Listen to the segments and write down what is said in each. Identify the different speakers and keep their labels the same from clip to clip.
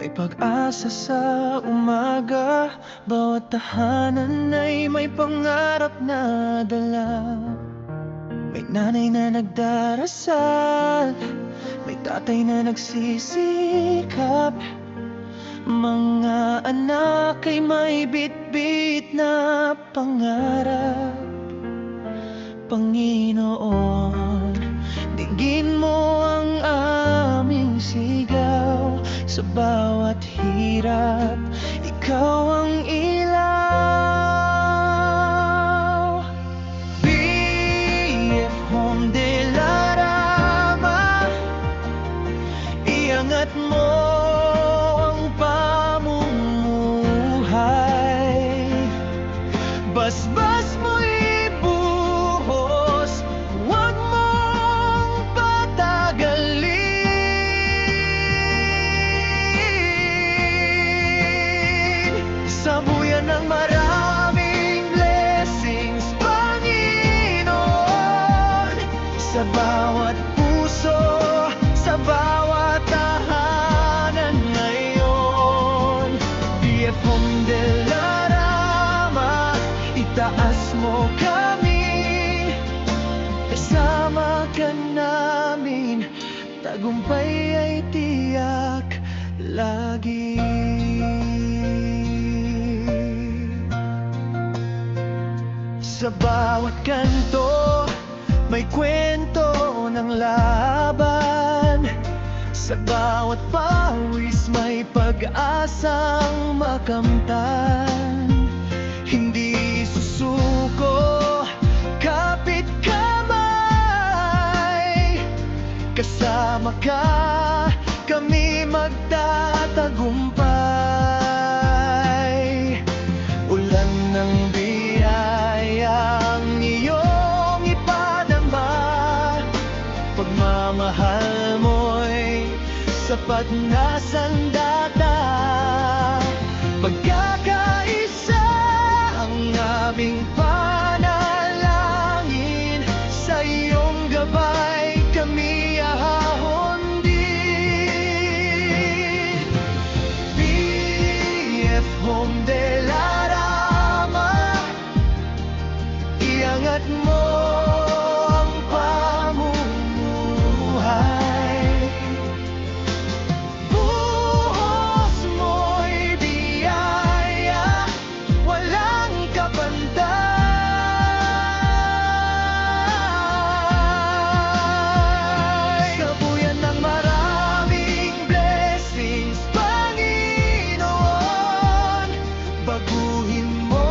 Speaker 1: May pag-asa sa umaga, bawat tahanan ay may pangarap na dala. May nanay na nagdarasal, may tatay na nagsisikap. Mga anak ay may bitbit na pangarap. Panginoon, dinggin mo ang aming sigaw. Sa bawat hirap, ikaw ang ilaw. BF Home de la Rama, iangat mo ang pamumuhay. Basbas mo ibuhos, huwag mong patagalin. Sabuyan ng maraming blessings, Panginoon, sa bawat puso, sa bawat tahanan ngayon. BF Home de la Rama, itaas mo kami, kasama ka namin, tagumpay ay tiyak lagi. Sa bawat kanto, may kwento ng laban. Sa bawat pawis, may pag-asang makamtan. Hindi susuko, kapit kamay, kasama ka, kami magtatagumpay. Ulan ng biyayang iyong ipadama, pagmamahal mo'y sapat na sandata. Pagkakaisa ang aming panalangin, sa iyong gabay kami ahahon din. BF Home de la Rama, iangat mo ang pamumuhay. Buhos mo'y biyaya, walang kapantay. Sabuyan ng maraming blessings, Panginoon, baguhin mo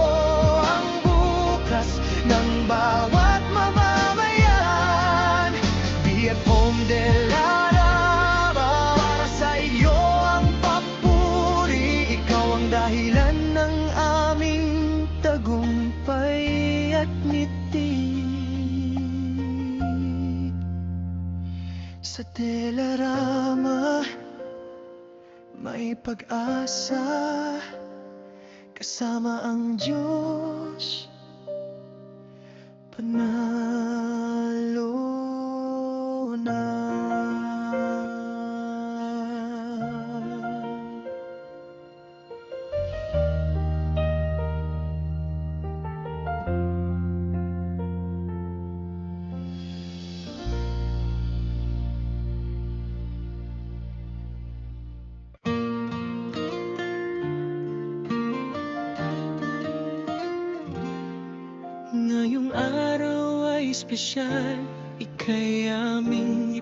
Speaker 1: ang bukas ng bawat mamamayan. BF Home de la Rama, para sa iyo ang papuri, ikaw ang dahilan ng aming tagumpay at ngiti. Sa Telerama, may pag-asa, kasama ang Diyos, panalo na. Ngayong araw ay espesyal, ika'y aming